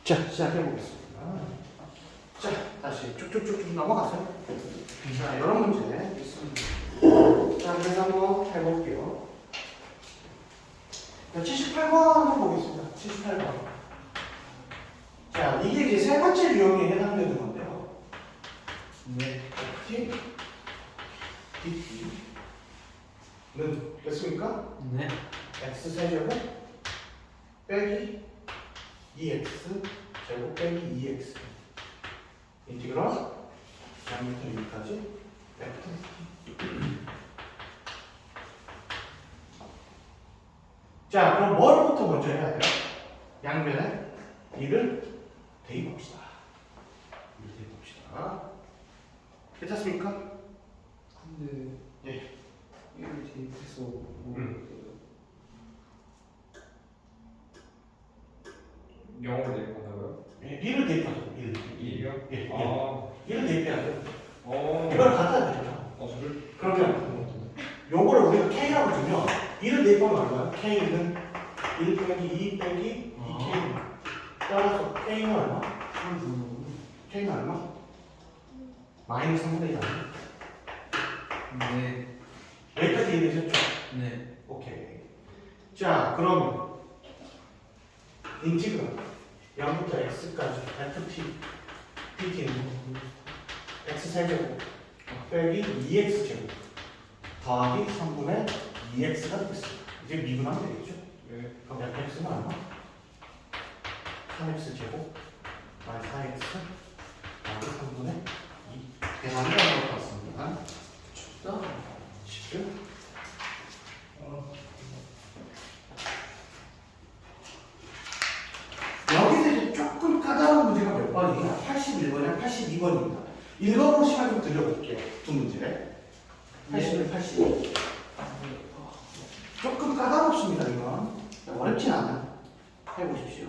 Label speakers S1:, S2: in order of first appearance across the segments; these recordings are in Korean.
S1: 자, 시작해 보겠습니다. 자, 다시 쭉쭉쭉쭉 넘어가세요. 자, 여러 문제 있습니다. 자, 그래서 한번 해볼게요. 자, 78번을 보겠습니다. 78번. 자, 이게 이제 세 번째 유형에 해당되는 건데요.
S2: 네.
S1: T, DT는 됐습니까?
S2: 네.
S1: x 세제곱 빼기 2x 제곱 빼기 2x 인티그럴 양부터 여기까지 벡터 자, 그럼 뭘부터 먼저 해야 돼요? 양면에 2를 대입합시다. 2를 대입합시다. 괜찮습니까?
S2: 근데
S1: 예.
S2: 이걸 대입해서 뭐
S3: 영어로 대입한다고요?
S1: 예, 2를 대입하죠. 1.
S3: 2요?
S1: 예,
S3: 아,
S1: 1을 대입해야 돼요.
S3: 어.
S1: 이걸 갖다 대죠.
S3: 저를
S1: 그러면 요거를 우리가 K라고 두면 1을 대입하면 얼마야? K는 1 빼기 2 빼기 2K 따라서 K는 얼마? K는 얼마? 마이너스 3분의 1 아니야?
S2: 네.
S1: 여기까지 이해되셨죠?
S2: 네.
S1: 오케이. 자, 그럼 인티그랄 0부터 x까지 ft pt는 x 세제곱 빼기 2x 제곱 더하기 3분의 2x가 되겠습니다. 이제 미분하면 되겠죠?
S3: 네.
S1: 그럼 fx는 얼마? 3x 제곱 마이너스 4x 더하기 3분의 2 계산이 나올 것 같습니다.
S2: 춥다.
S1: 쉽죠? 여기서 이제 조금 까다로운 문제가 몇 번이냐? 81번이랑 82번입니다. 읽어보는 시간 좀 드려볼게요. 두 문제. 81, 82. 조금 까다롭습니다, 이건. 어렵진 않아요. 해보십시오.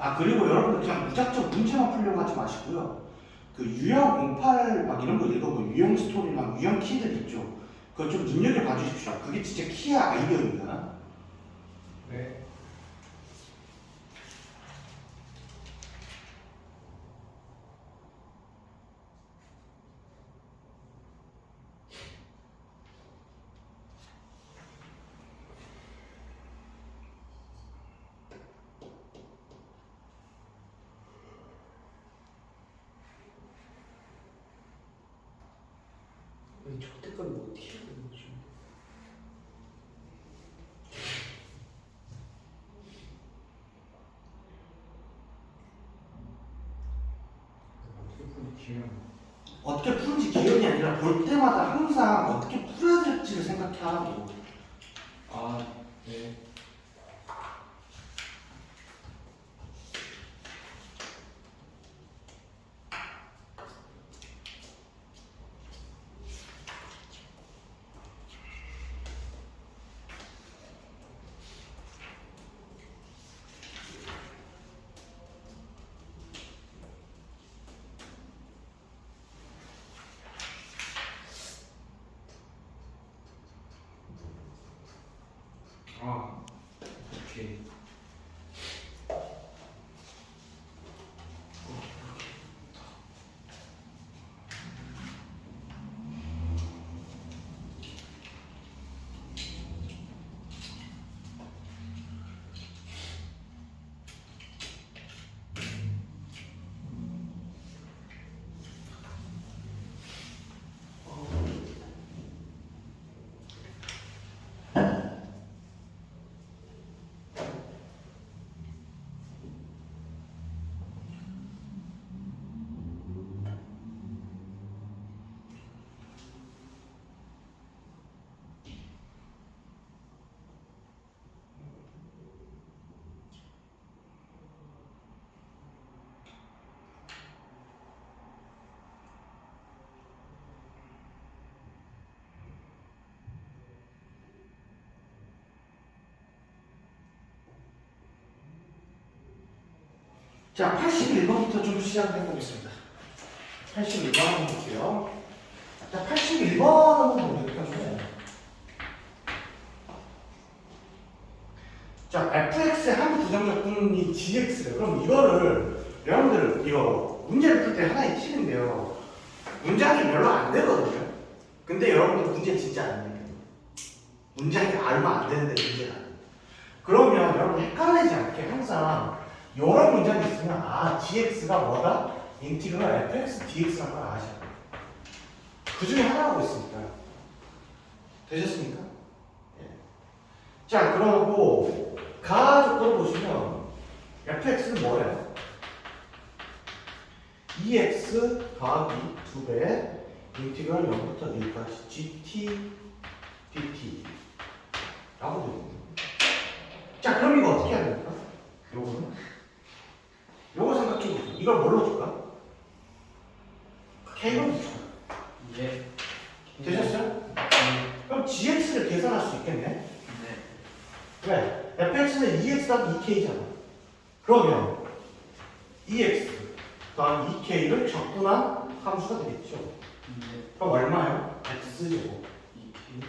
S1: 아, 그리고 여러분들 그냥 무작정 문제만 풀려고 하지 마시고요. 그 유형 08 막 이런 거 읽어보면 유형 스토리 막 유형 키들 있죠. 그거 좀 눈여겨봐 주십시오. 그게 진짜 키의 아이디어입니다.
S3: 네.
S2: 저때까지 뭐 어떻게 해야 되는 거지?
S3: 어떻게 푸는지 기억.
S1: 어떻게 푸는지 기억이 아니라 볼 때마다 항상 어떻게 풀어야 될지를 생각해야 하고.
S3: 아, 네. 아, 오케이.
S1: 자, 81번부터 좀 시작해 보겠습니다. 81번 한번 볼게요. 자, 81번 한번 보겠습니다. 자, fx의 한 부정적분이 gx래요. 그럼 이거를 여러분들 이거 문제를 풀 때 하나의 팁인데요. 문장이 별로 안 되거든요. 근데 여러분들 문제 진짜 안 내요. 문장이 얼마 안 되는데 문제가 안 돼요. 그러면 여러분 헷갈리지 않게 항상 이런 문장이 있으면 아, gx가 뭐다? 인티그럴 fx dx라는 걸 아셔야 돼요. 그 중에 하나가 있으니까요. 되셨습니까? 예. 자, 그러고 가족들을 보시면 fx는 뭐예요? 2x 더하기 2배 인티그럴 0부터 1까지 gt dt 라고 되어 있습니다. 자, 그럼 이거 어떻게 해야 됩니까? 요거 생각해 보세요. 이걸 뭘로 줄까? K로 줄까?
S2: 예.
S1: 되셨어요? 그럼 gx를 계산할 수 있겠네?
S2: 네.
S1: 왜? fx는 2x 더하기 2k잖아. 그러면 2x 더하기 2k를 적분한 함수가 되겠죠.
S2: 네.
S1: 그럼 얼마예요? x제곱.
S2: 2K.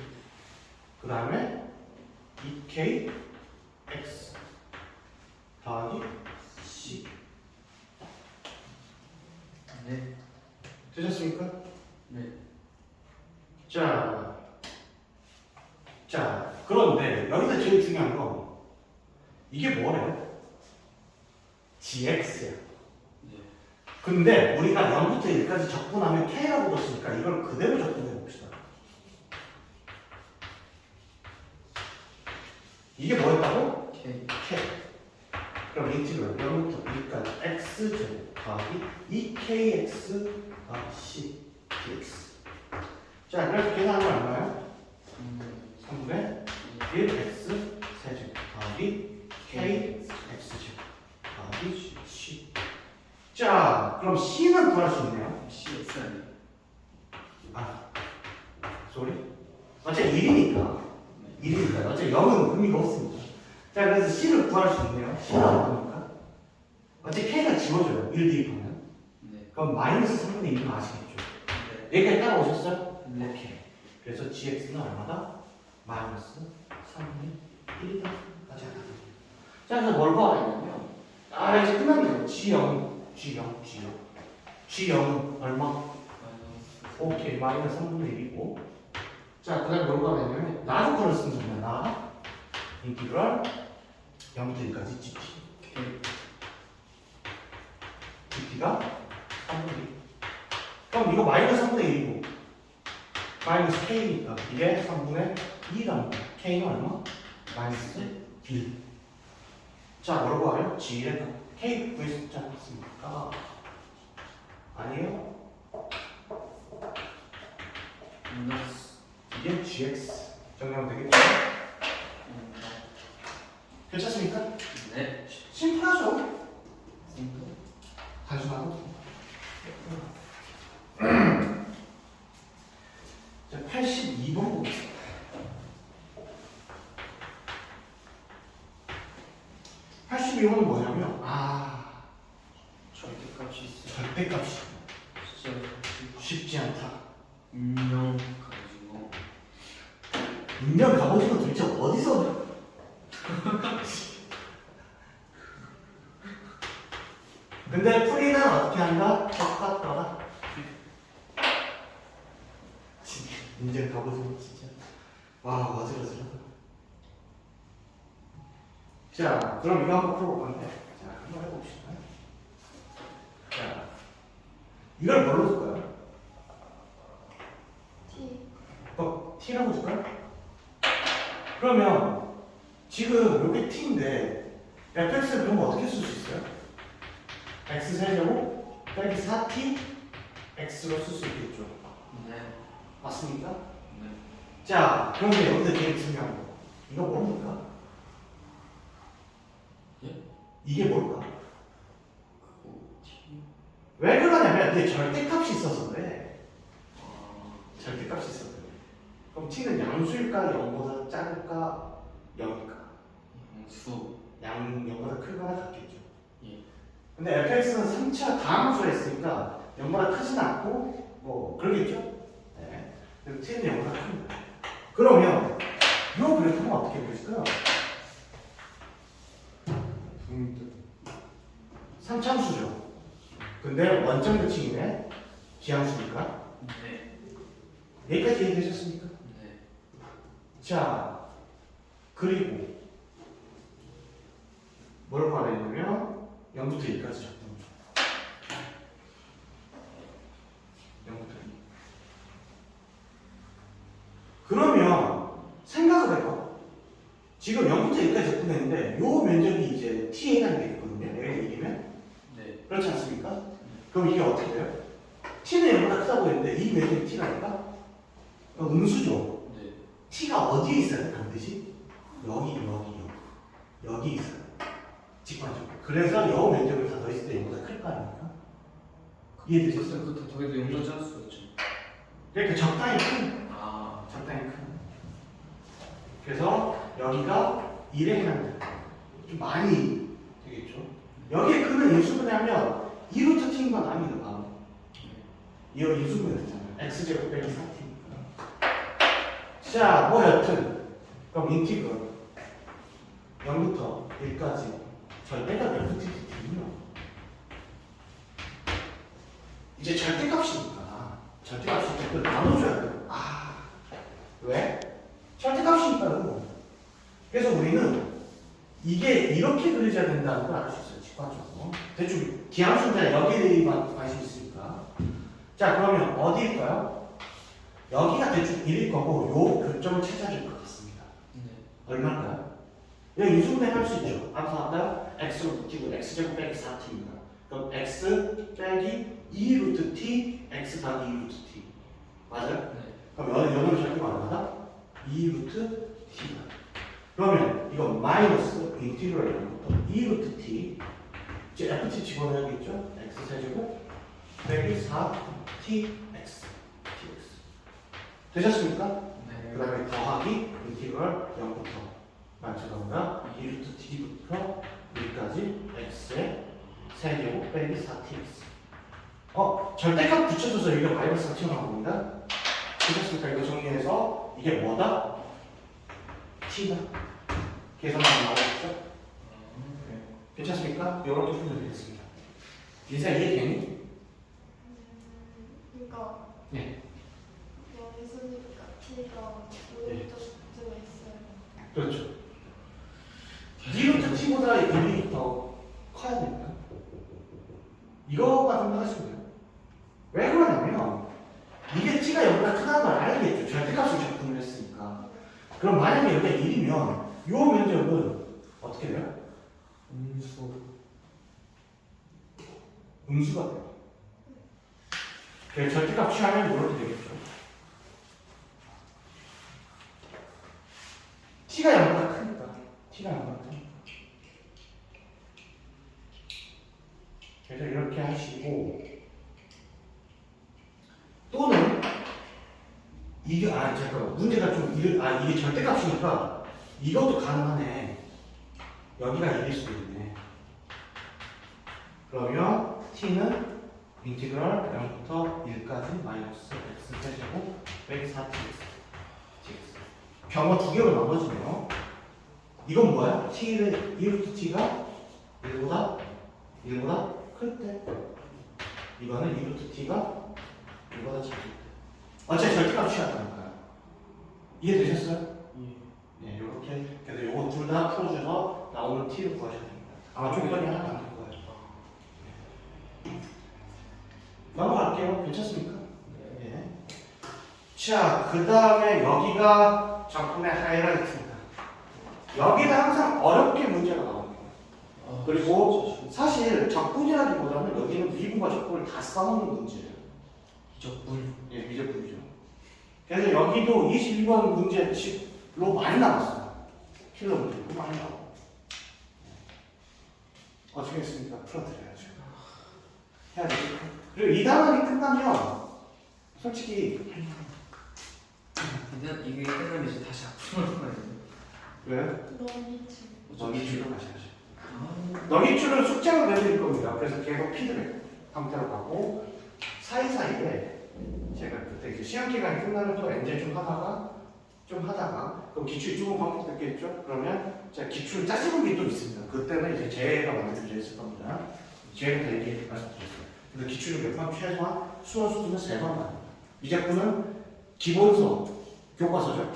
S1: 그 다음에 2k x 더하기 c.
S2: 네.
S1: 되셨습니까?
S2: 네.
S1: 자, 그런데 여기서 제일 중요한 건 이게 뭐래요? gx야.
S2: 네.
S1: 근데 우리가 0부터 1까지 적분하면 k라고 뒀으니까 이걸 그대로 적분해 봅시다. 이게 뭐였다고?
S2: K.
S1: k. 그럼 인티그럴 0부터 1까지 x제곱 더하기 2kx 더하기 c dx. 자, 그래서 계산하면 얼마예요? 3분의 1x 세제곱 더하기 k x제곱 더하기 c. 자, 그럼 c는 구할 수 있네요.
S2: CX 아니에요?
S1: 아, 소리? 어차피 1이니까. 1이니까. 어차피 0은 의미가 없습니다. 자, 그래서 c를 구할 수 있네요. c는 얼마입니까? 어차피 k가 지워져요. 1 대입하면.
S2: 네.
S1: 그럼 마이너스 3분의 1은 아시겠죠?
S2: 네.
S1: 여기까지 따라오셨어요?
S2: 네.
S1: 오케이. 그래서 gx는 얼마다? 마이너스 3분의 1이다. 까지 하나. 자, 그래서 뭘 구하냐면, 아, 이제 끝났네요. G0은 얼마?
S2: 마이너스.
S1: 오케이, 마이너스 3분의 1이고. 자, 그 다음에 뭘 구하냐면, 나노컬을 쓰면 됩니다. 나, 인티그럴 0부터 1까지 gt.
S2: K.
S1: gt가 3분의 1. 그럼 이거 마이너스 3분의 1이고, 마이너스 k니까 이게 3분의 2라는 거야. k는 얼마? 마이너스 1. 자, 뭐라고 하요? g의 k 구했지 않습니까? 아니에요?
S2: 마이너스.
S1: 이게 gx 정리하면 되겠죠? 괜찮습니까?
S2: 네.
S1: 심플하죠?
S2: 싱크.
S1: 단순하고. 자, 82번 보겠습니다. 82번은 뭐냐면,
S2: 절대값이 있어요.
S1: 절대값이
S2: 진짜
S1: 쉽지 않다.
S2: 인형 가지고.
S1: 인연 갑오징어 도대체 어디서? 근데 풀이는 어떻게 한다? 똑같더라. 진짜 인연 갑오징어 진짜. 와, 어지러지러다. 자, 그럼 이거 한번 풀어볼 건데. 자, 한번 해봅시다. 자, 이걸 뭘로 줄까요? T라고 줄까요? 그러면 지금 여기 T인데 fx를 그럼 어떻게 쓸 수 있어요? x 세제곱 빼기 4t x로 쓸 수 있겠죠.
S2: 네.
S1: 맞습니까?
S2: 네.
S1: 자, 그런데 여기서 제일 중요한 거 이거 뭡니까?
S2: 예?
S1: 이게 뭘까?
S2: 그거 T.
S1: 왜 그러냐면 이게 절대값이 있어서 그래.
S2: 아.
S1: 절대값이 있어서 그래. 그럼 t는 양수일까 0보다 작을까 0일까?
S2: 수.
S1: 0보다 크거나 같겠죠.
S2: 예.
S1: 근데 fx는 3차 다함수가 있으니까 0보다 크진 않고 뭐 그러겠죠? 네. 그리고 t는 0보다 큽니다. 그러면 이 그래프는 어떻게 보일까요?
S3: 분들
S1: 3차함수죠. 근데 원점 규칙이네. 기함수니까.
S2: 네.
S1: 여기까지 이해되셨습니까?
S2: 네.
S1: 자, 그리고 뭘 말했냐면 0부터 2까지 적습니다. 0부터 2. 그러면 생각을 해봐. 지금 0부터 2까지 접근했는데 요 면적이 이제 t에 해당이 되겠거든요. 내가 얘기면
S2: 네.
S1: 그렇지 않습니까? 그럼 이게 어떻게 돼요? t는 0보다 크다고 했는데 이 면적이 t라니까? 음수죠.
S2: 네.
S1: t가 어디에 있어야 돼? 반드시 여기 있어요. 직관적으로. 그래서 여 면적을 다 더했을 때 0보다 클 거 아닙니까? 이해되셨어요?
S2: 그것도 더해도 용도 짤 수가 있죠.
S1: 그러니까 적당히 큰.
S2: 아.
S1: 적당히 큰. 그래서 여기가 1에 해당된다. 좀 많이 되겠죠. 여기에 크면 인수분해하면 2루트 t인 건 아닙니다. 바로. 이거 인수분해 되잖아요. x제곱 빼기 4t니까. 자, 뭐 여튼 그럼 인티그럴 0부터 1까지 절대값 FTT는요. 이제 절대값이니까 절대값이니까 그걸 나눠줘야 돼요. 아, 왜? 절대값이니까요. 그래서 우리는 이게 이렇게 그려져야 된다는 걸 알 수 있어요. 직관적으로. 대충 기하수인데 여기에만 관심 있으니까. 자, 그러면 어디일까요? 여기가 대충 1일 거고 요 교점을 찾아줄 것 같습니다.
S2: 네.
S1: 얼마일까요? 여기 유수분해 할 수 있죠. 아까 아까요? x로 붙이고 x제곱 빼기 4t입니다. 그럼 x 빼기 2루트 t, x 더하기 2루트 t. 맞아요?
S2: 네.
S1: 그럼 여기는 절대가 얼마다? 2루트 t다. 그러면 이거 마이너스 인티그럴부터 2루트 t 이제 ft 집어넣어야겠죠? x 세제곱 빼기 4tx 되셨습니까?
S2: 네.
S1: 그 다음에 더하기 인티그럴 0부터 죄송합니다. 2루트 t부터 여기까지 x의 세제곱 빼기 4tx 절대값 붙여줘서 이게 마이너스가 튀어나온 겁니다. 되셨습니까? 이거 정리해서 이게 뭐다? t다. 계산하면 나오겠죠? 괜찮습니까? 이렇게 풀면 되겠습니다. 인사 이해되니?
S4: 그러니까
S1: 네.
S4: 있으니까 t가 오른쪽쯤에 있어요.
S1: 그렇죠. 2루트 t보다 1이 더 커야 됩니다. 이거가 생각하시면 돼요. 왜 그러냐면 이게 t가 0보다 크다는 걸 알겠죠. 절대값을 적분을 했으니까. 그럼 만약에 여기가 1이면 이 면적은 어떻게 돼요? 음수가 돼요. 그래서 절대값 취하면 이렇게 되겠죠. t가 0보다 크니까. t가 0보다 크니까. 그래서 이렇게 하시고 또는 이게 잠깐 문제가 좀 이게 절대값이니까 이것도 가능하네. 여기가 1일 수도 있네. 그러면 t는 인티그럴 0부터 1까지 마이너스 x 세제곱 빼기 4tx 경어 두 개로 나눠지네요. 이건 뭐야? t를 2루트 t가 1보다 클 때 이거는 2루트 t가 1보다 작을 때 어차피 절대값 취하다니까요. 이해되셨어요? 네, 요렇게 그래서 요거 둘 다 풀어줘서 나오는 t를 구하셔야 됩니다. 아마 조건이 하나 남을 거예요. 넘어갈게요. 괜찮습니까? 네. 자, 그 다음에 여기가 작품의 하이라이트입니다. 여기는 항상 어렵게 문제가 나옵니다. 그리고 사실 적분이라기보다는 여기는 미분과 적분을 다 써놓는 문제예요.
S2: 적분.
S1: 예, 미적분이죠. 그래서 여기도 22번 문제로 많이 나왔어요. 킬러 문제로 많이 나오고. 어떻게 했습니까? 풀어드려야죠. 해야 되겠죠. 그리고 이 단원이 끝나면 솔직히
S2: 이게 끝나면 이제 다시 앞으로 가야 돼요.
S1: 왜?
S4: 너무 지
S1: 너희 집에 가셔야죠. 너희줄은 숙제로 내드릴 겁니다. 그래서 계속 피드백 형태로 가고 사이사이에 제가 그때 이제 시험 기간이 끝나면 또 엔제 좀 하다가 그럼 기출이 조금 반복됐겠죠? 그러면 제가 기출 짜집은 게 또 있습니다. 그때는 이제 제가 만든 주제 있을 겁니다. 제가 다 얘기 말씀드렸어요. 그래서 기출을 몇 번 최소한 수원 수준은 3번 만듭니다. 미적분은 기본서, 교과서죠.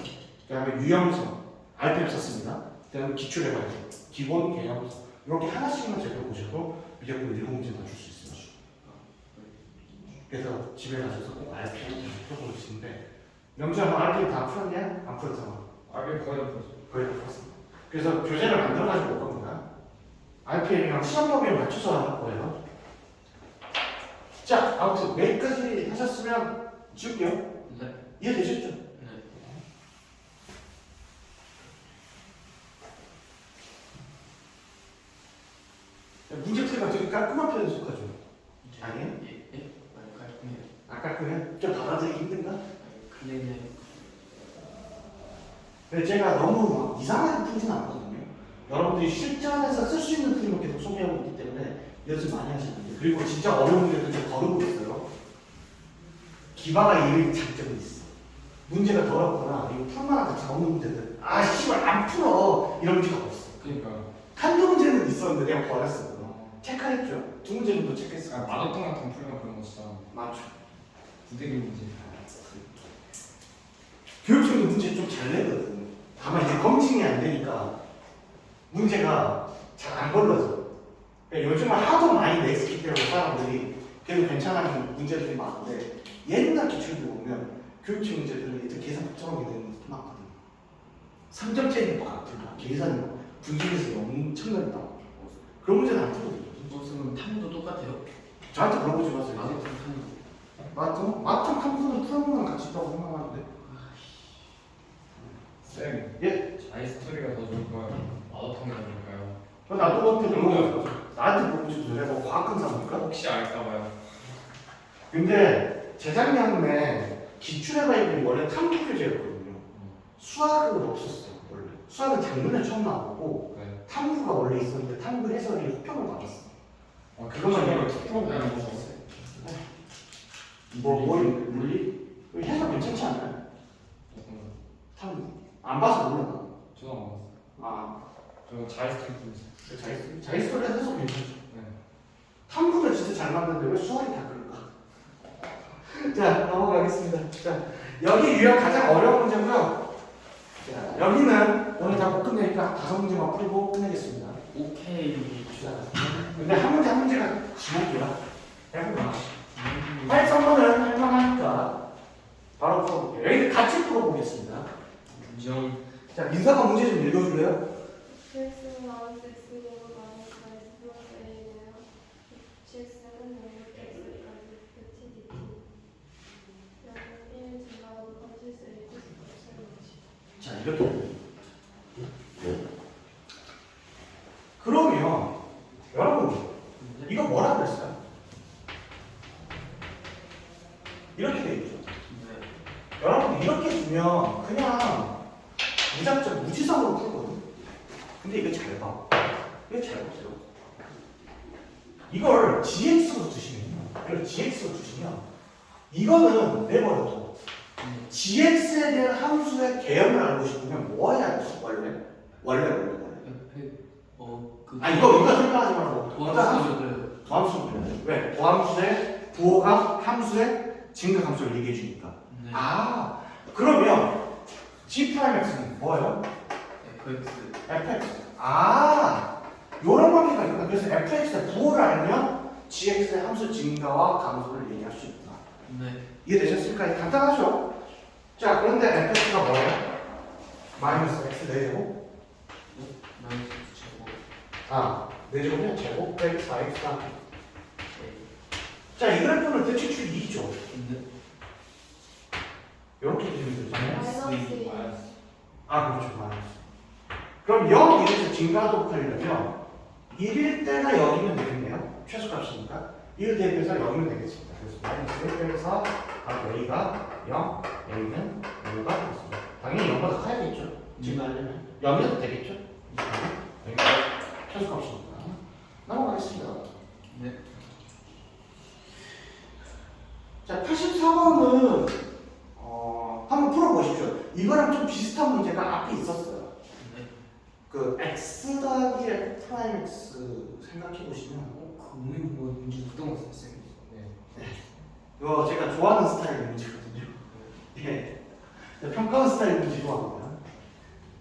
S1: 그 다음에 유형서, RPM 썼습니다. 그 다음에 기출에 관해서 기본 개념서 이렇게 하나씩만 제대로 보셔도 미적분 7문제만 줄 수 있습니다. 그래서 집에 가셔서 꼭 RPM 펴보시는데 명수야 너 RPM 다 풀었냐? 안 풀었잖아.
S3: 거의 다 풀었어.
S1: 거의 다 풀었습니다. 그래서 교재를 만들어가지고 올 겁니다. RPM이랑 시험법에 맞춰서 할 거예요. 자, 아무튼 여기까지 하셨으면 지울게요.
S2: 네.
S1: 이해되셨죠?
S2: 네.
S1: 문제풀이가 되게 깔끔한 편에 속하죠. 아니에요?
S2: 예? 예? 많이 깔끔해요.
S1: 아까 그냥 좀 받아들이기 힘든가?
S2: 클린해.
S1: 근데 제가 너무 막 이상하게 풀진 않거든요. 여러분들이 실전에서 쓸 수 있는 풀이만 계속 소개하고 있기 때문에 연습 많이 하시는데 그리고 진짜 어려운 문제도 제가 거르고 있어요. 기바가 이런 장점이 있어. 문제가 더럽거나 이거 풀만한 거 나오는 문제들 아 씨발 안 풀어 이런 문제가 없어.
S3: 그러니까.
S1: 한두 문제는 있었는데 내가 버렸어. 체크했죠. 2문제 정도 체크했어.
S3: 마라톤 같은 풀면 그런 거 진짜
S1: 맞죠.
S3: 부대기 문제.
S1: 교육청도 문제 좀 잘 내거든. 다만 이제 검증이 안 되니까 문제가 잘 안 걸러져. 그러니까 요즘은 하도 많이 냈기 때문에 사람들이 그래도 괜찮은 문제들이 많은데 옛날 기출들 보면 교육청 문제들은 이제 계산 복잡하게 되는 것도 많거든. 3점짜리 거 같은 계산이 분수에서 엄청나게 나와. 그런 문제는 안 풀거든요.
S2: 무슨 탐구도 똑같아요?
S1: 저한테 물어보지 마세요.
S2: 마라톤 탐구.
S1: 마통 탐구는 푸는 같이 있다고 생각하는데.
S3: 쌤.
S1: 예?
S3: 자이스토리가 더 좋을까요? 마라톤이 더 좋을까요?
S1: 나도 한테 물어보지. 나한테 물어보지. 내가 뭐 과학 강사입니까?
S3: 혹시 알까봐요.
S1: 근데 재작년에 기출의 바이블이 원래 탐구 교재였거든요. 수학은 없었어 원래. 수학은 작년에 처음 나왔고
S3: 네.
S1: 탐구가 원래 있었는데 탐구 해설이 혹평을 받았어.
S3: 아
S1: 그거만
S3: 그거만
S1: 얘기해.
S3: 특별한 거 아니고.
S1: 뭐 물리? 해설 괜찮지 않나요? 탐구 안 봐서 몰라.
S3: 저도 안 봤어요.
S1: 아
S3: 저 자이스토리 풀었어요.
S1: 자이스토리 해설 괜찮죠.
S3: 네.
S1: 탐구는 진짜 잘 만드는데 왜 수학이 다 그럴까? 자 넘어가겠습니다. 자 여기 유형 가장 어려운 문제고요. 자 여기는 오늘 다 못 끝내니까 5문제만 풀고 끝내겠습니다.
S2: 오케이.
S1: 자, 근데 한 문제 한 문제가 지목이야. 해보자. 83번은 할만하니까 바로 풀어볼게요. 여기 같이 풀어보겠습니다.
S2: 인정.
S1: 자 민서가 문제 좀 읽어줄래요?
S4: X는 마이너스 X제곱 마이너스 X 플러스 A네요. GX는 0부터 X까지 dt dt. 0은 1 증가하고 컨시스 A 코스 곱셈이지.
S1: 자 이렇게 그러면 여러분 이거 뭐라 그랬어요? 이렇게 돼 있죠.
S2: 네.
S1: 여러분 이렇게 주면 그냥 무작정 무지성으로 풀거든. 근데 이거 잘 봐. 이거 잘 보세요. 이걸 GX로 주시면 이걸 GX로 주시면 이거는 내버려둬. GX에 대한 함수의 개념을 알고 싶으면 뭐 해야 돼? 원래.
S2: 그.
S1: 아 이거 생각하지 말고
S2: 도함수를.
S1: 도함수는 왜? 도함수의 부호가 함수의 증가함수를 얘기해 주니까.
S2: 네.
S1: 아 그러면 G'X는 뭐예요?
S2: fx.
S1: fx. 아 요런 관계가 있구나. 그래서 fx의 부호를 알면 gx의 함수 증가와 감소를 얘기할 수 있구나.
S2: 네.
S1: 이해되셨습니까? 간단하죠? 자 그런데 fx가 뭐예요? 마이너스 x 4제곱
S2: 마이너스 제곱.
S1: 아 4제곱이면 제곱 빼기 4x다.
S2: 네.
S1: 자 이 그래프는 대칭축 2죠.
S2: 네.
S1: 이렇게 되면 되죠.
S4: 마이너스 2.
S1: 아 그렇죠. 마이너스. 그럼 0, 1에서 증가하도록 하려면 1일 때가 0이면 되겠네요. 최소값이니까 1 대입해서 0이면 되겠습니다. 그래서 마이너스 1 빼서 A가 0, A는 5가 되겠습니다. 당연히 0보다 커야겠죠. 증가하려면 0이어도 되겠죠. 여기가 최소값이니까. 이거랑 좀 비슷한 문제가 앞에 있었어요.
S2: 네.
S1: 그 x 더하기 f 프라임 x 생각해 보시면
S2: 그 뭐 문제 어떤 거 썼어요? 네.
S1: 이거 제가 좋아하는 스타일의 문제거든요. 예. 평가원 스타일 문제 좋아합니다.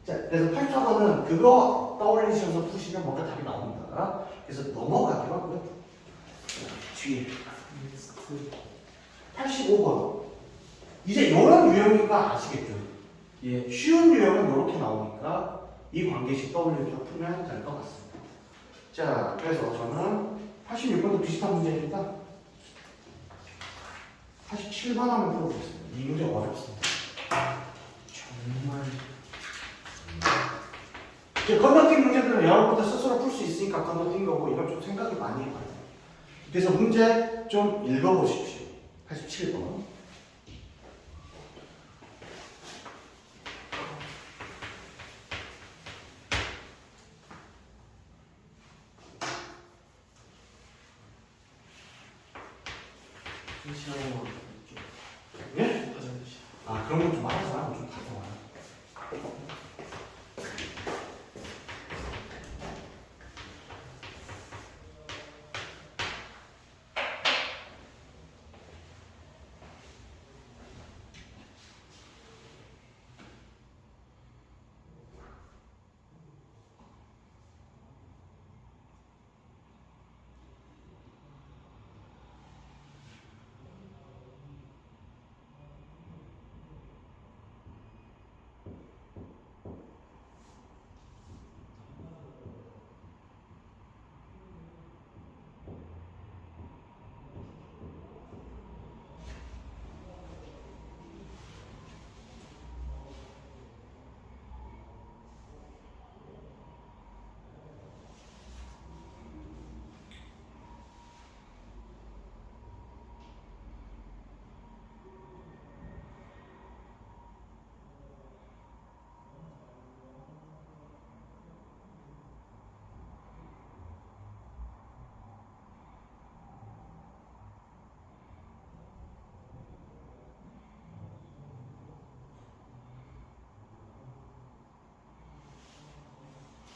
S1: 자, 그래서 8학번은 그거 떠올리셔서 푸시면 뭔가 답이 나옵니다. 그래서 넘어가기로 하고요. 뒤에 85번. 이제 이런 유형인가 아시겠죠?
S2: 예.
S1: 쉬운 유형은 이렇게 나오니까 이 관계식 W부터 풀면 될 것 같습니다. 자, 그래서 저는 86번도 비슷한 문제니까 87번 한번 풀어보겠습니다. 이 문제 어렵습니다.
S2: 정말.
S1: 이제 건너뛴 문제들은 여러분들 스스로 풀 수 있으니까 건너뛴 거고 이걸 좀 생각이 많이 해봐요. 그래서 문제 좀 읽어보십시오. 87번.
S2: 시간만
S1: 예?
S2: 화장실.
S1: 아, 그런 거 좀 알아서 하면 좀 가져와요.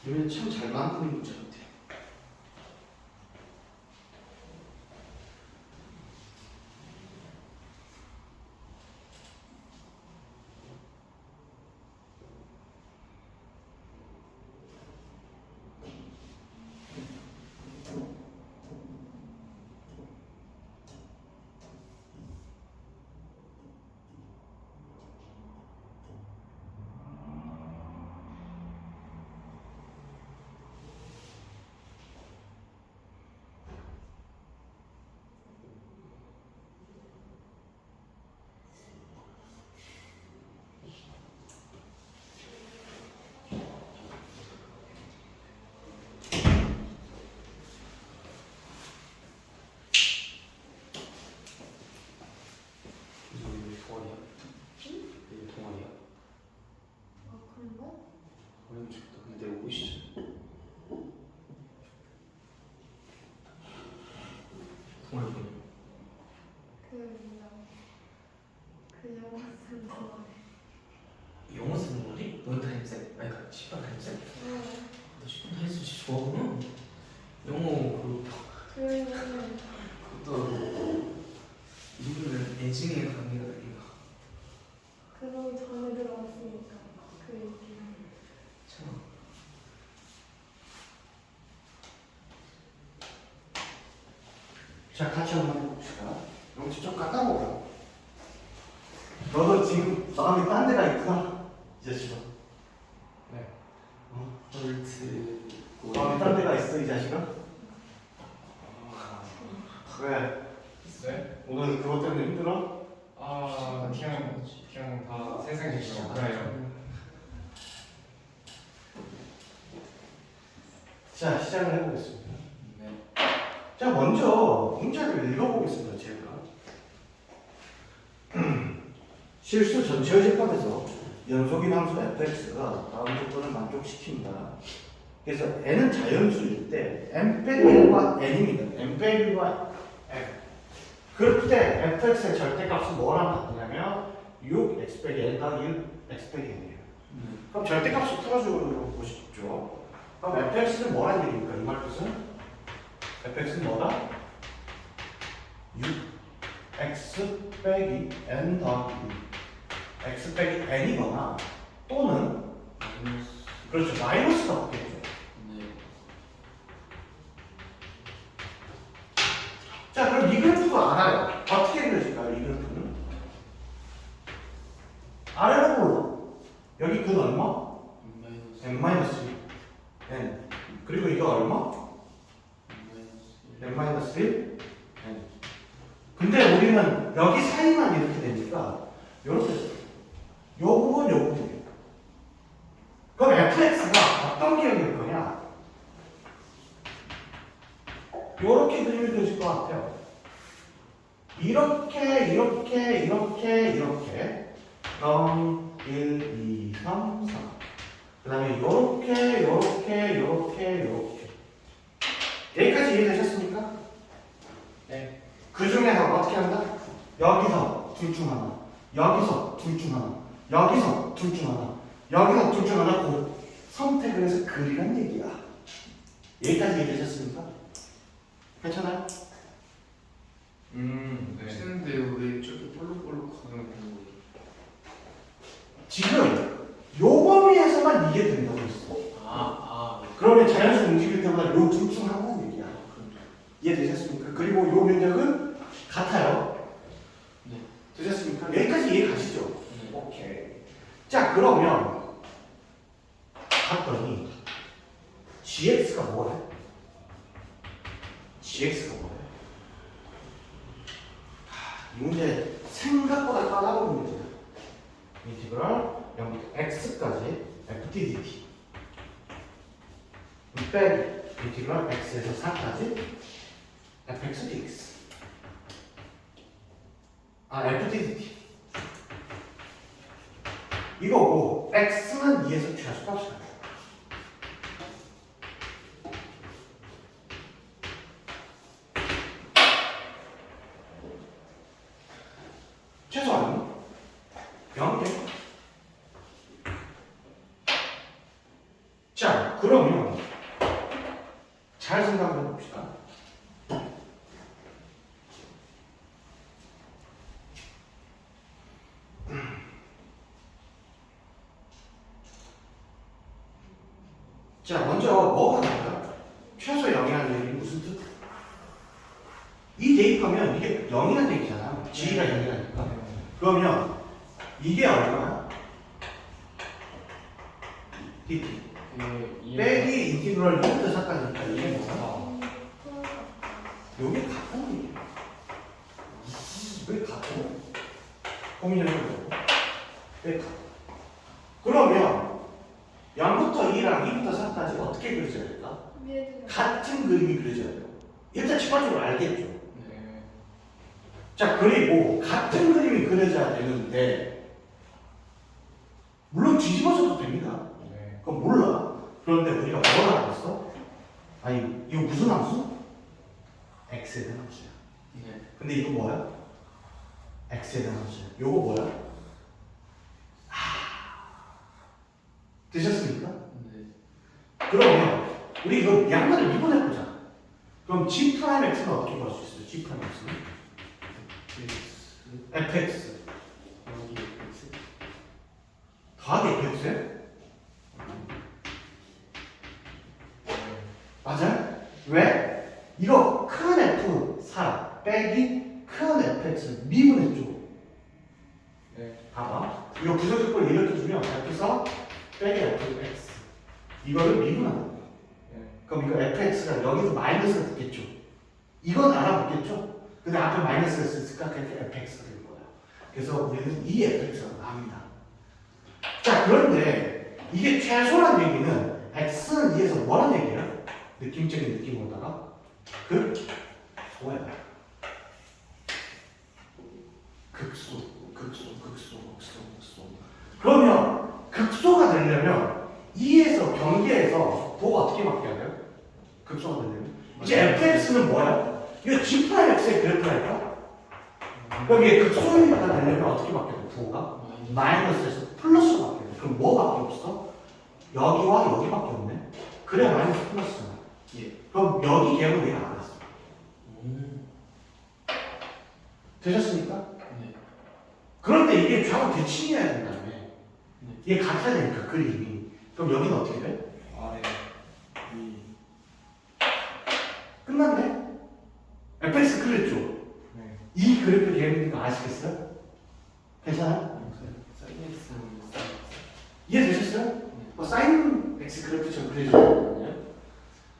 S1: 이번엔 참 잘 만드는 문제 같아요.
S2: 이게 동아리야? 이게 동아리야?
S4: 아 그런가?
S2: 어려운 죽다. 근데 내가 오시죠. 동아리 뭐냐?
S4: 그 뭐야? 그 영화 쓴 거.
S2: 영어 쓰는 거리? 넌 타임셋? 아니 그 10번 타임셋? 너 10번 타임셋 진짜 좋아하구나. 영어
S4: 그러면
S2: 그것도 이거는 애증의 관계가 아닌가.
S4: 그런 전에 들어왔으니까 그 얘기.
S2: 참.
S1: 자, 같이 한번 해봅시다. 이거 직접 갖다 먹어요. 너도 지금 마음이 딴 데가 있구나. 이 자식아.
S3: 네.
S2: 홀트
S1: 마음이 딴 데가 있어, 이 자식아? 왜?
S3: 네?
S1: 오늘 그것 때문에 힘들어?
S3: 아, 그냥 다 세상이죠. 그래요.
S1: 자, 시작을 해보겠습니다.
S2: 네.
S1: 자, 먼저 문제를 읽어보겠습니다, 제가. 실수 전체 집합에서 연속인 함수 fx가 다음 조건을 만족시킵니다. 그래서 n은 자연수일 때 n 빼기 1과 n입니다. n 빼기 1과 n. 그럴 때 fx의 절대값은 뭐랑 같냐면 6 x 빼기 n 더하기 1 x 빼기 n이에요. 그럼 절대값을 풀어주고 싶죠. 그럼 fx는 뭐란 얘기입니까? 이 말 뜻은? fx는 뭐다? 6x 빼기 n 더하기 1 x 빼기 n이거나 또는 그렇죠. 마이너스가 붙겠죠. 자, 그럼 이 그래프도 알아요. 어떻게 그려질까요? 이 그래프는? 아래로 몰라. 여기 근 얼마? n-1 n. 그리고 이거 얼마? n-1 n. 근데 우리는 여기 사이만 이렇게 되니까 이렇게 요 부분 요 부분. 그럼 fx가 어떤 기억일 거냐? 요렇게 그림이 그려질 것 같아요. 이렇게 1, 2, 3, 4. 그 다음에 요렇게 여기까지 이해되셨습니까?
S3: 네.
S1: 그 중에서 어떻게 한다? 여기서 둘 중 하나, 여기서 둘 중 하나, 여기서 둘 중 하나, 여기서 둘 중 하나 고 선택을 해서 그리란 얘기야. 여기까지 이해되셨습니까? 괜찮아요?
S3: 네.
S2: 치는데 왜 저렇게 볼록볼록하는 거예요?
S1: 지금 요 범위에서만 이게 된다고 했어. 그러면 자연수 움직일 때마다 요 둘 중 하나는 얘기야. 이해되셨습니까? 그리고 요 면적은 같아요.
S2: 네.
S1: 되셨습니까? 여기까지 이해 가시죠?
S2: 네.
S1: 오케이. 자, 그러면 봤더니 gx가 뭐래? gx가 뭐래? 이 문제 생각보다 까다로운 문제야. 인티그랄 0부터 x까지 ftdt 빼기 인티그랄 x에서 4까지 fx dx fddt 이거고 x는 2에서 최소값이야. 최소 아니야? 0개. 자, 그러면 잘 생각해 봅시다. 자, 먼저 뭐가 나올까? 최소 0이라는 얘기는 무슨 뜻? 이 대입하면 이게 0이라는 얘기잖아. g가 0이라니까. 그러면 이게 얼마야? dt 빼기 인티그럴 1부터 4까지니까 이게 뭐야? 여기 같은 얘기야. 왜 같은? 고민해보고. 왜 같은? 그러면 0부터 2랑 2부터 4까지 어떻게 그려져야 될까? 같은 그림이 그려져야 돼요. 일단 직관적으로 알겠죠?
S3: 네.
S1: 자, 그리고 같은 그림이 그려져야 되는데 물론 뒤집어져도 됩니다.
S3: 네.
S1: 그건 몰라. 그런데 우리가 뭘 알았어? 아니, 이거 무슨 함수? x에 대한 함수야.
S2: 네.
S1: 근데 이거 뭐야? x에 대한 함수야. 요거 뭐야? 되셨습니까?
S2: 네.
S1: 그러면 우리 이거 양면을 미분해보자. 그럼 g 프라임 x는 어떻게 구할 수 있어요? g 프라임 x는? fx
S2: 여기 X.
S1: 더하기 fx에? 맞아요? 왜? 이거 큰 F4 빼기 큰 fx 미분했죠?
S3: 네.
S1: 봐봐. 이거 부정적걸 이렇게 주면 F4 빼기 fx 이거를 미분하는 거야.
S3: 네.
S1: 그럼 이거 fx가 여기서 마이너스가 붙겠죠? 이건 알아보겠죠? 근데 앞에 마이너스가 있으니까 그렇게 fx가 될 거야. 그래서 우리는 이 fx가 나옵니다. 자, 그런데 이게 최소란 얘기는 x는 2에서 뭐란 얘기야? 느낌적인 느낌으로다가 극소야. 극소. 그러면 극소가 되려면 2에서 경계에서 속도가 어떻게 바뀌어야 돼요? 극소가 되려면 이제 fx는 뭐야? 이거 g 프라임 x의 그래프라니까? 그럼 이게 극소유가 되려면 어떻게 바뀌어요? 부호가? 마이너스에서 플러스로 바뀌어요. 그럼 뭐밖에 없어? 여기와 여기밖에 없네. 그래 마이너스 플러스잖아.
S2: 예.
S1: 그럼 여기 계획은 내가 안 했어. 되셨습니까?
S2: 네.
S1: 그런데 이게 좌우 대칭이어야 된다며.
S2: 네.
S1: 이게 같아야 되니까 그림이. 그럼 여기는 어떻게 돼?
S3: 아래 위
S1: 끝났네? fx 그렸죠?
S3: 네.
S1: 이 그래프 계획인 거 아시겠어요? 괜찮아요?
S2: 사인 X는
S1: 이해되셨어요? 뭐 사인 x 그래프처럼 그려주거든요.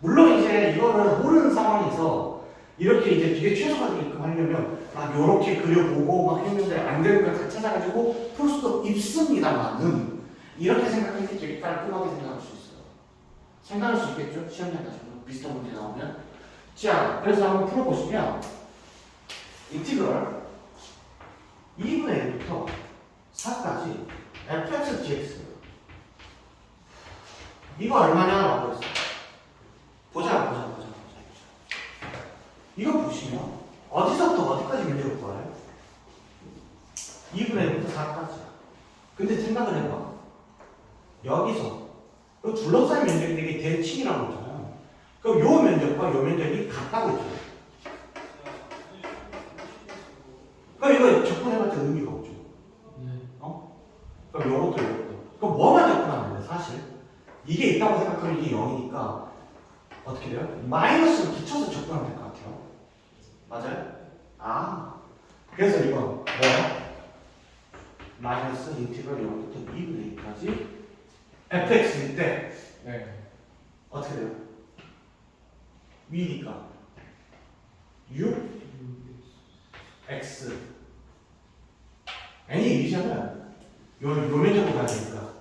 S1: 물론 이제 이거를 모르는 상황에서 이렇게 이제 이게 최소가 되게끔 하려면 막 요렇게 그려보고 막 했는데 안 되는 걸 다 찾아가지고 풀 수도 있습니다만은 이렇게 생각하는 게 되게 깔끔하게 생각할 수 있어요. 생각할 수 있겠죠? 시험장 가지고 비슷한 문제 나오면. 자, 그래서 한번 풀어보시면 인티그럴 2분의 1부터 4까지 fx dx 이거 얼마냐라고 했어요. 보자. 이거 보시면 어디서부터 어디까지 면적을 구하래요? 2분의 1부터 4까지. 근데 생각을 해봐. 여기서 이 둘러싸인 면적이 되게 대칭이라고 그러잖아요. 그럼 요 면적과 요 면적이 같다고 했잖아요. 그럼 이거 접근해봤자 의미가 없죠. 그럼 요것도. 그럼 뭐만 접근하면 돼, 사실? 이게 있다고 생각하면 이게 0이니까 어떻게 돼요? 마이너스를 붙여서 접근하면 될 것 같아요. 맞아요? 아, 그래서 이건 뭐야? 마이너스 인티그럴 0부터 2분의 2까지 fx일 때
S3: 네.
S1: 어떻게 돼요? 위니까 6 x n이 위잖아요. 요 면적으로 가야 되니까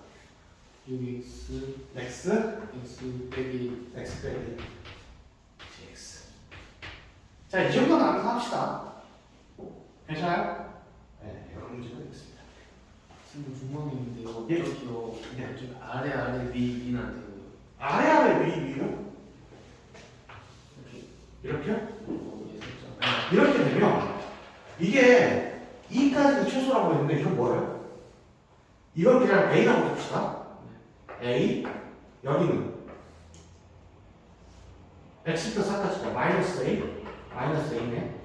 S2: 6x
S1: x
S2: x 빼기
S1: x 빼기 dx. 자, 이 정도는 알아서 합시다. 괜찮아요? 네, 이런 문제가 되겠습니다.
S2: 선생님 궁금한데
S1: 예.
S2: 어떻게요?
S1: 네.
S2: 좀 아래 위는 안 되고요.
S1: 아래 위로
S2: 이렇게
S1: 이렇게요?
S2: 예 살짝.
S1: 이렇게 되면 이게 2까지는 최소라고 했는데 이건 뭐예요? 이건 그냥 A라고 봅시다. A 여기는 X부터 4까지가 마이너스 A네.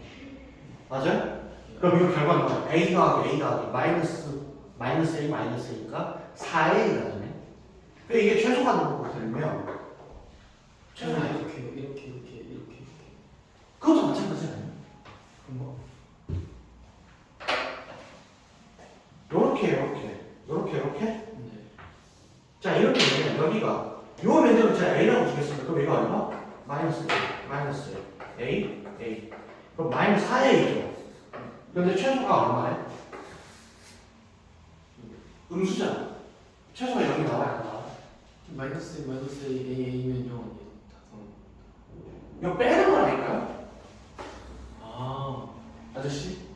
S1: 맞아요? 그럼 이거 결과는 뭐야? A 더하기 A 더하기 마이너스 A 마이너스 A니까 4A가 되네. 그러니까 이게 최소가 되면 최소가
S2: 이렇게.
S1: 그것도 마찬가지잖아요.
S2: 그럼 뭐?
S1: 요렇게.
S2: 네.
S1: 자, 이렇게 되면 여기가 요 면적을 제가 A라고 주겠습니다. 그럼 이거 얼마? 마이너스 A. 그럼 마이너스 4A죠. 근데 최소가 얼마예요? 음수잖아. 최소가 여기 나와야 안 나와?
S2: 마이너스 A면 0 아니에요?
S1: 이거 빼는 거라니까요?
S2: 아
S1: 아저씨?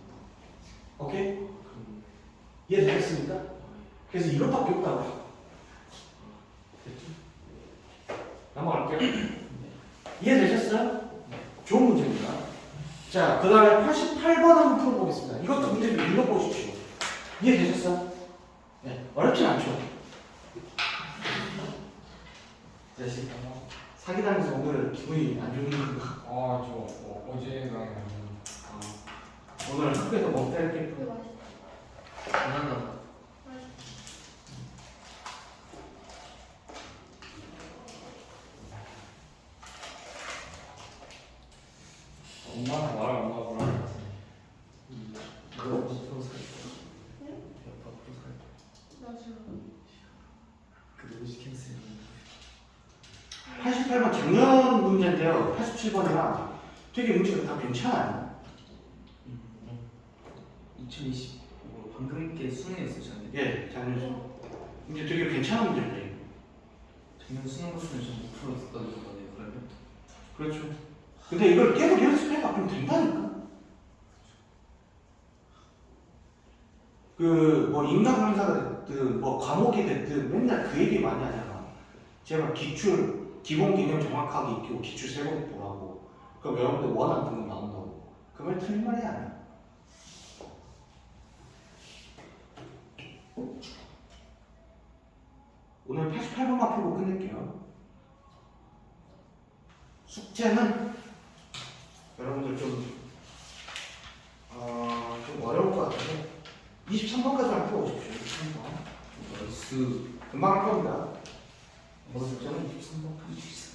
S1: 오케이?
S2: 그럼
S1: 이해되겠습니까? 그래서 이것밖에 없다고. 됐죠? 넘어갈게요. 이해되셨어요? 좋은 문제입니다. 자, 그 다음에 88번 한번 풀어보겠습니다. 이것도 문제 좀 읽어보십시오. 이해되셨어요? 네, 어렵진 않죠? 자식, 사기당해서 오늘 기분이 안 좋은 건가?
S3: 아저 어제랑
S1: 오늘 학교에서 먹다 이렇게
S4: 이거 맛있다.
S2: 바나나
S3: 엄마한테 말을 안 하고 그러는 것 같은데.
S2: 이거 50% 살 거야.
S4: 응?
S2: 100% 살 거야.
S4: 나 지금
S2: 그 로지 캔슬
S1: 88번 작년 문제인데요. 87번이랑 되게 문제가 다 괜찮아요.
S2: 2020 방금 게 수능이었어요 작년.
S1: 예, 작년 문제 되게 괜찮은 문제인데.
S2: 작년 수능 같으면 좀못 풀었었던 거네요 그러면.
S1: 그렇죠. 근데 이걸 계속 연습해가 그럼 된다니까. 그 뭐 인간 강사가 됐든 뭐 과목이 됐든 맨날 그 얘기 많이 하잖아. 제발 기본 개념 정확하게 익히고 기출 세 번 보라고. 그럼 여러분들 원하는 등급 나온다고. 그 말 틀린 말이 아니야. 오늘 88번만 풀고 끝낼게요. 숙제는 여러분들 좀 어려울 것 같아서 23번까지만 풀어보십시오. 23번.
S2: 나이스.
S1: 금방 할 겁니다. 오늘 숙제는 23번까지.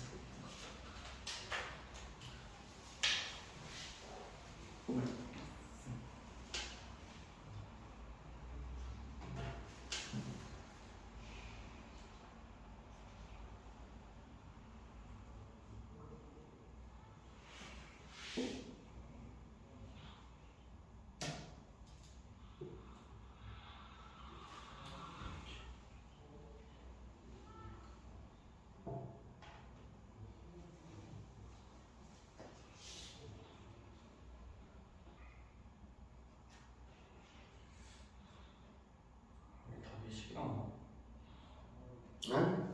S3: 답이 쉽게 나와.
S1: 응?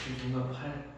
S2: 지금 정답 8.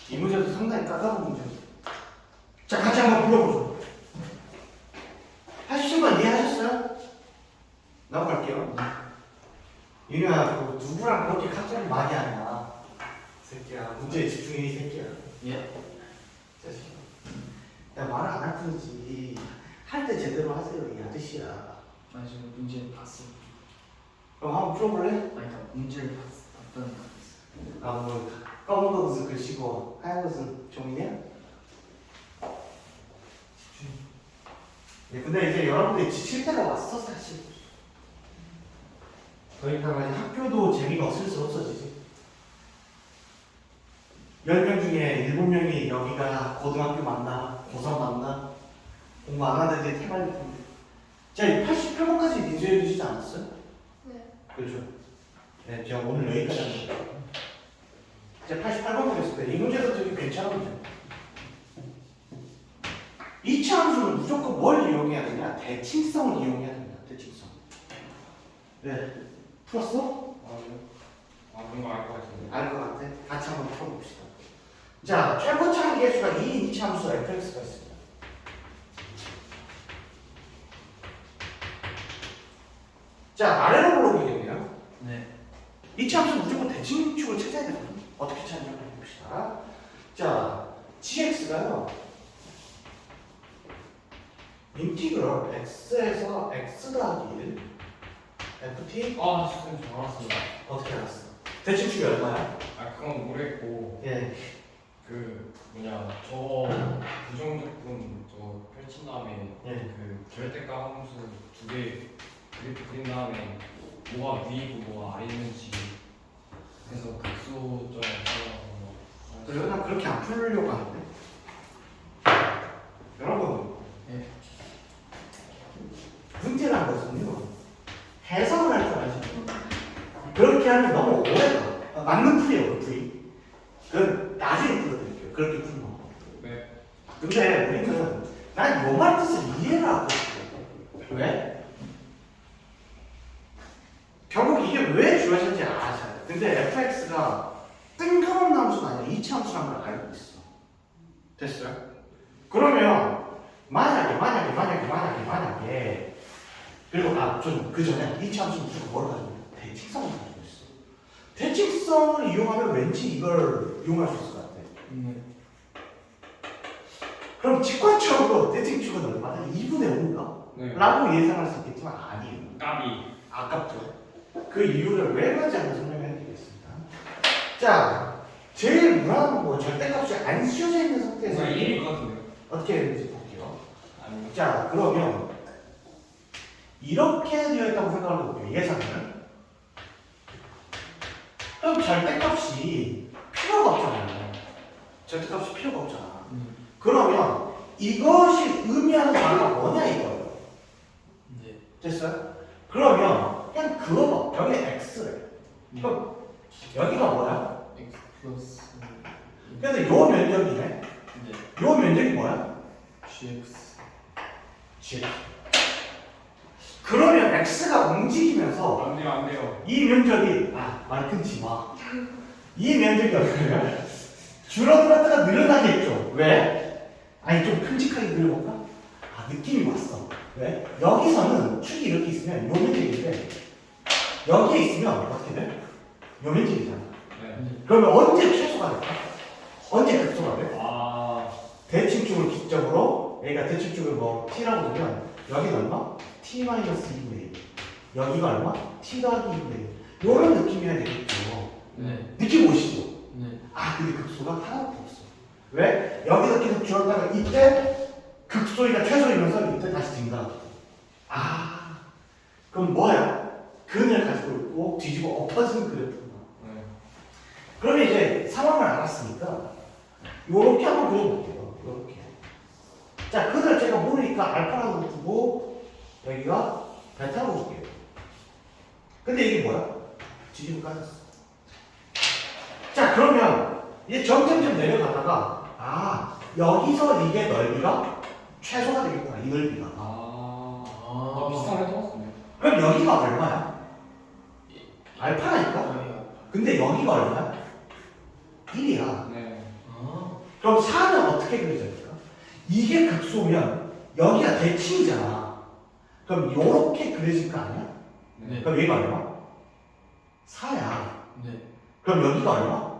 S1: 이 문제도 상당히 까다로운 문제입니다. 자, 같이 한번 불러보죠. 하시신 건 이해하셨어요? 넘어갈게요. 윤희야, 그 누구랑 그렇게 카톡을 많이 하냐? 새끼야, 문제에 집중해, 이 새끼야.
S2: 예.
S1: 자식아. 야, 말을 안 할 뿐이지. 할 때 제대로 하세요, 이 아저씨야.
S2: 아니 지금 문제를 봤어.
S1: 그럼 한번 풀어볼래?
S2: 아니 그러니까 문제를 봤다는 거 있어.
S1: 아, 뭐, 검은 것은 글씨고, 하얀 것은 종이냐? 집중. 네, 근데 이제 여러분들이 지칠 때가 왔어, 사실. 그러니까 이제 학교도 재미가 슬슬 없어지지. 10명 중에 7명이 여기가 고등학교 맞나, 고3 맞나, 공부 안 하는 애들이 태반일 텐데. 자, 88번까지 민주해 주시지 않았어요?
S4: 네.
S1: 그렇죠. 네, 제가 오늘 여기까지 한 거예요. 이제 88번 보겠습니다. 이 문제도 되게 괜찮은 문제. 이차 함수는 무조건 뭘 이용해야 되냐? 대칭성을 이용해야 됩니다. 대칭성. 네. 풀었어?
S3: 그런 거 알 것 같은데.
S1: 알 것 같아. 같이 한번 풀어봅시다. 자, 최고차항 계수가 2인 이차 함수 fx가 있습니다. 자, 아래로 올라오겠네요.
S2: 네.
S1: 이차 함수 무조건 대칭축을 찾아야 되거든요. 어떻게 찾냐 한번 봅시다. 자, gx가요. 인티그럴 x에서 x 더하기 1 ft
S3: 아, 선생님 저 알았습니다.
S1: 어떻게 알았어? 대칭축이 얼마야?
S3: 아, 그건 모르겠고
S1: 예.
S3: 그 뭐냐 저 부정적분 저 펼친 다음에
S1: 예.
S3: 그 절대값 함수 두 개 그래프 그린 다음에 뭐가 위이고 뭐가 아래 있는지 해서 극소점을 찾아서
S1: 그래서 난 그렇게 안 풀려고 하는데. 여러분,
S2: 네.
S1: 문제란 것은요, 해석을 할 줄 아시죠? 그렇게 하면 너무 오래가. 맞는 풀이에요, 그 풀이. 그건 나중에 풀어드릴게요. 그렇게 풀면.
S3: 네.
S1: 근데 우리는 난 요 말 뜻을 이해를 하고 싶어. 왜? 결국 이게 왜 주어진지 알아요. 근데 fx가 뜬금없는 함수가 아니라 이치 함수라는 걸 알고 있어. 됐어요? 그러면 만약에 그리고 좀 그 전에 이치 함수는 무조건 뭘 가지고 있어? 대칭성을 가지고 있어. 대칭성을 이용하면 왠지 이걸 이용할 수 있을 것 같아. 그럼 직관적으로 대칭축은 얼마나? 2분의 5인가?
S3: 네.
S1: 라고 예상할 수 있겠지만 아니에요.
S3: 까비.
S1: 아깝죠? 그 이유를 외우지 않고 설명해 드리겠습니다. 자, 제일 무난한 거 절대값이 안 씌워져 있는 상태에서
S3: 그래서 1일 것 같은데요?
S1: 어떻게 되는지 볼게요.
S3: 아니요.
S1: 자, 그러면 이렇게 되어 있다고 생각을 해볼게요. 예상은. 그럼 절대값이 필요가 없잖아요. 절대값이 필요가 없잖아. 그러면 이것이 의미하는 바가 뭐냐 이거예요.
S2: 네.
S1: 됐어요? 그러면 그냥 그거 여기 x래. 그럼 여기가 뭐야?
S2: x 플러스
S1: 그래서 요 면적이네.
S2: 네.
S1: 요 면적이 뭐야?
S2: gx.
S1: g. 그러면 x가 움직이면서
S3: 안 돼요, 안 돼요.
S1: 이 면적이 말 끊지 마. 이 면적이 어떻게 되면 줄어들었다가 늘어나겠죠. 왜? 아니 좀 큼직하게 그려볼까? 느낌이 왔어. 왜? 여기서는 축이 이렇게 있으면 요 면적인데 여기에 있으면 어떻게 돼? 요 면적이잖아.
S3: 네.
S1: 그러면 언제 최소가 될까? 언제 극소가 돼?
S3: 아,
S1: 대칭축을 기점으로 얘가 대칭축을 뭐 t라고 두면 여기는 얼마? t-2분의 1. 여기가 얼마? t 더하기 2분의 1. 요런 느낌이어야 되겠죠.
S2: 네.
S1: 느낌 오시죠?
S2: 네.
S1: 근데 극소가 하나도 없어. 왜? 여기서 계속 줄었다가 이때 극소위가 최소이면서 이때 다시 증가하고. 그럼 뭐야? 근을 가지고 있고 뒤집어 엎어진 그래프구나.
S3: 네.
S1: 그러면 이제 상황을 알았으니까 요렇게 한번 그려볼게요. 요렇게. 자, 근을 제가 모르니까 알파라고 두고 여기가 베타라고 줄게요. 근데 이게 뭐야? 뒤집어 까졌어. 자, 그러면 이제 점점점 내려가다가 여기서 이게 넓이가 최소가 되겠구나. 이 넓이가.
S3: 비슷한 거 해봤습니다.
S1: 그럼 여기가 얼마야? 알파라니까? 근데 여기가 얼마야? 1이야.
S3: 네.
S1: 그럼 4는 어떻게 그려질까? 이게 극소면 여기가 대칭이잖아. 그럼 요렇게 그려질 거 아니야?
S2: 네.
S1: 그럼 여기가 얼마? 4야.
S2: 네.
S1: 그럼 여기가 얼마?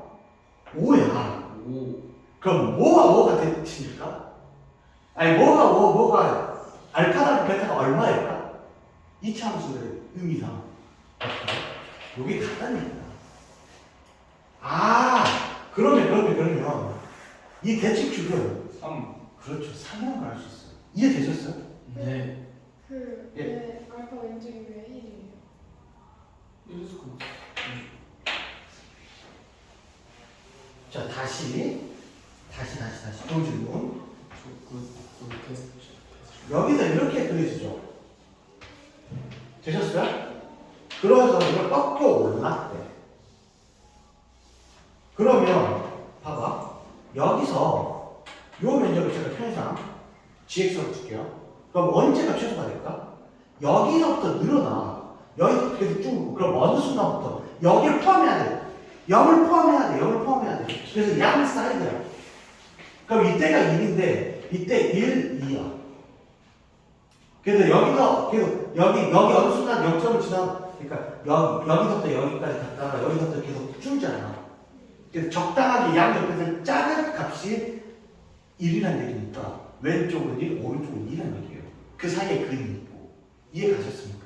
S1: 5야.
S2: 오.
S1: 그럼 뭐가 대칭일까? 아니 뭐가 알파랑 베타가 얼마일까? 이 함수의 의미상 요게 같다는 얘기야. 그러면 이 대칭축은
S3: 3.
S1: 그렇죠. 3이라는 걸 알 수 있어요. 이해되셨어요?
S2: 네.
S4: 왜 알파 면적이 왜 1이에요?
S2: 이래서 그.
S1: 자, 다시 좋은 질문.
S2: 그 테스트.
S1: 여기서 이렇게 그려지죠. 되셨어요? 그러면서 이걸 꺾여 올랐대. 그러면 봐봐. 여기서 요 면적을 제가 편의상 gx로 줄게요. 그럼 언제가 최소가 될까? 여기서부터 늘어나. 여기서부터 계속 쭉. 그럼 어느 순간부터 여기를 포함해야 돼. 0을 포함해야 돼. 그래서 양 사이드야. 그럼 이때가 1인데 이때 1, 2야. 그래서 여기서 계속 여기 어느 순간 0점을 지나 그러니까 여기서부터 여기까지 갔다가 여기서부터 계속 줄잖아. 그래서 적당하게 양 옆에서 작은 값이 1이라는 얘기니까 왼쪽은 1, 오른쪽은 2라는 얘기예요. 그 사이에 근이 있고. 이해 가셨습니까?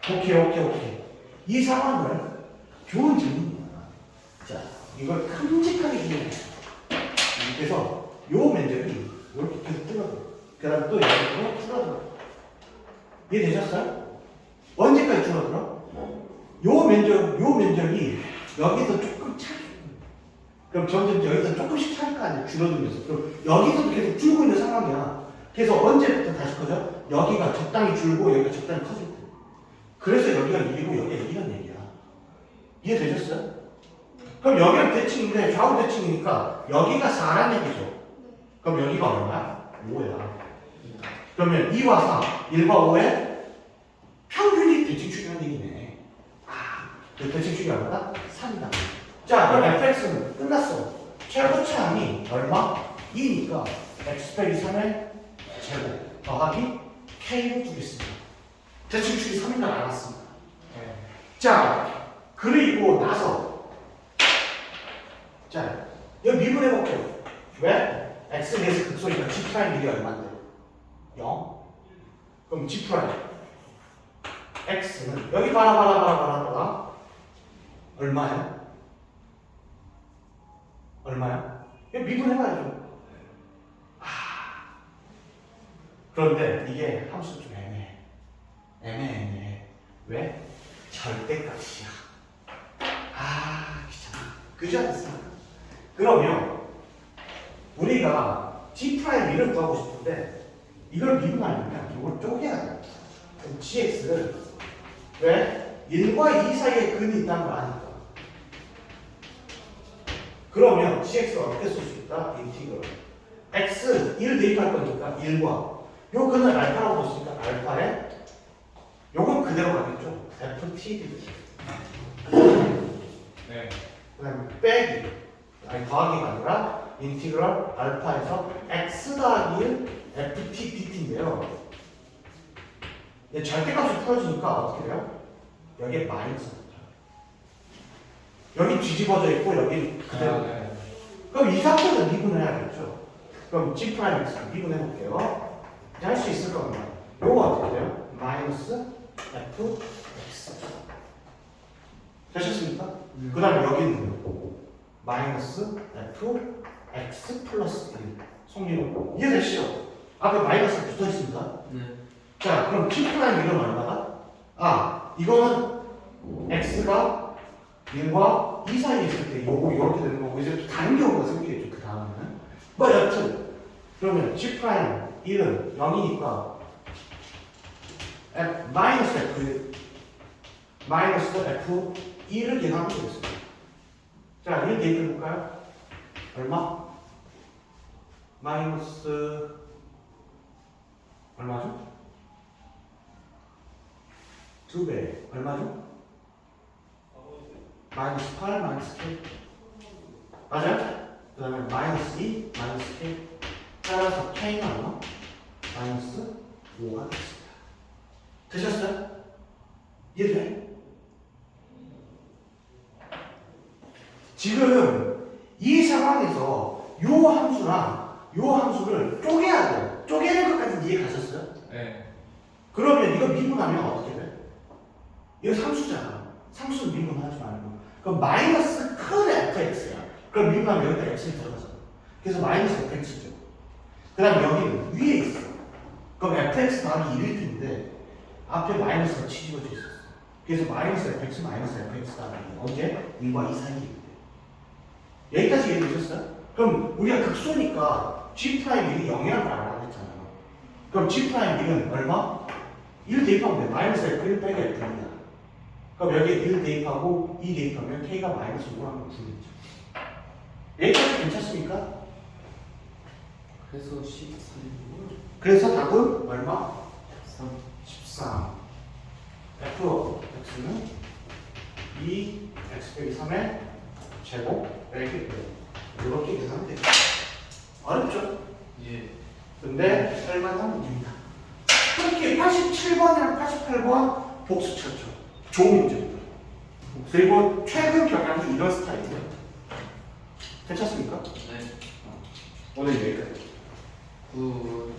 S1: 오케이. 이 상황을 좋은 질문이야. 자, 이걸 큼직하게 이해해. 그래서 요 면적이 이렇게 계속 줄어들어. 그 다음에 또 여기로 줄어들어. 이해되셨어요? 언제까지 줄어들어? 요 면적이 여기서 조금 차게. 그럼 점점 여기서 조금씩 차일 거 아니야. 줄어들면서. 그럼 여기서도 계속 줄고 있는 상황이야. 그래서 언제부터 다시 커져? 여기가 적당히 줄고 여기가 적당히 커질 때. 그래서 여기가 1이고 여기가 2란 얘기야. 이해되셨어요? 그럼 여기는 대칭인데 좌우 대칭이니까 여기가 4란 얘기죠. 그럼 여기가 얼마야? 5야. 그러면 2와 4, 1과 5의 평균이 대칭축이라는 얘기네. 그 대칭축이 얼마다? 3이다. 자, 그럼 fx는 끝났어. 최고차항이 얼마? 2니까 x 빼기 3의 제곱 더하기 k를 주겠습니다. 대칭축이 3인 걸 알았습니다.
S3: 네.
S1: 자, 그리고 나서 자, 여기 미분해 볼게요. 왜? x에 대해서 극소니까 g 프라임 미리 얼마인데? 0. 그럼 g 프라임 x는 여기 봐라 얼마야? 얼마야? 이거 미분해봐야죠. 그런데 이게 함수 좀 애매해. 왜? 절대값이야. 귀찮아. 그지 않습니까? 그러면 우리가 g 프라임 1을 구하고 싶은데 이걸 미분하려면 이걸 쪼개야 돼. 그럼 gx를 왜? 1과 2 사이에 근이 있다는 걸 아니까. 그러면 gx를 어떻게 쓸 수 있다? 인티그럴 x 1 대입할 거니까 1과 요 근을 알파라고 보시니까 알파에 요건 그대로 가겠죠. ft dt.
S3: 네.
S1: 그 다음에 빼기 더하기가 아니라 인티그럴 알파에서 x 더하기 1 ft dt인데요. 절대값이 풀어지니까 어떻게 돼요? 여기에 마이너스 여기 뒤집어져 있고 여기 그대로.
S3: 네.
S1: 그럼 이 상태는 미분해야겠죠. 그럼 g 프라임 x 미분해 볼게요. 할 수 있을 겁니다. 요거 어떻게 돼요? 마이너스 f x 되셨습니까? 그 다음에 여기는 마이너스 f x 플러스 1 속리로 이해되시죠? 앞에 마이너스 붙어 있습니다.
S2: 네.
S1: 자, 그럼 g 프라임 이건 얼마다? 이거는 x가 1과 2 사이에 있을 때 요거 이렇게 되는 거고 이제 또 다른 경우가 생기겠죠. 그 다음에는 여튼 그러면 g 프라임 1은 0이니까 마이너스 f 2를 예상하면 되겠습니다. 자, 1 대입해 볼까요? 얼마? 마이너스 얼마죠? 2배 얼마죠? 마이너스 8, 마이너스 K 맞아요? 그 다음에 마이너스 2, 마이너스 K 따라서 K는 얼마? 마이너스 5가 됐습니다. 되셨어요? 이해돼? 지금 이 상황에서 요 함수랑 요 함수를 쪼개야 돼요. 쪼개는 것까지 이해 가셨어요?
S3: 네.
S1: 그러면 이거 미분하면 어떻게 돼? 이거 상수잖아. 상수는 미분하지 말고. 그럼 마이너스 큰 fx야. 그럼 미분하면 여기다 x를 들어가잖아. 그래서 마이너스 fx죠. 그 다음에 여기는 위에 있어. 그럼 fx 더하기 1일 텐데 앞에 마이너스가 뒤집어져 있었어. 그래서 마이너스 fx 마이너스 fx 더하기 언제? 1과 2 사이에 있대. 여기까지 이해되셨어요? 그럼 우리가 극소니까 g 프라임 1이 0이라는 걸 알아야 했잖아요. 그럼 g 프라임 1은 얼마? 1 대입하면 돼. 마이너스 f1 빼기 f2야. 그럼 여기에 1 대입하고 2 대입하면 k가 마이너스 5라는 걸 주겠죠. 여기까지 괜찮습니까?
S2: 그래서 13이고
S1: 그래서 답은 얼마?
S2: 3.
S1: 13. fx는 2 x 빼기 3의 제곱 빼기 1. 이렇게 계산하면 되죠. 어렵죠?
S2: 예.
S1: 근데 쓸만한 문제입니다. 특히 87번이랑 88번 복수 찾죠. 좋은 문제입니다. 그리고 최근 경향도 이런 스타일이에요. 괜찮습니까?
S2: 네.
S1: 오늘 여기까지.
S2: 굿.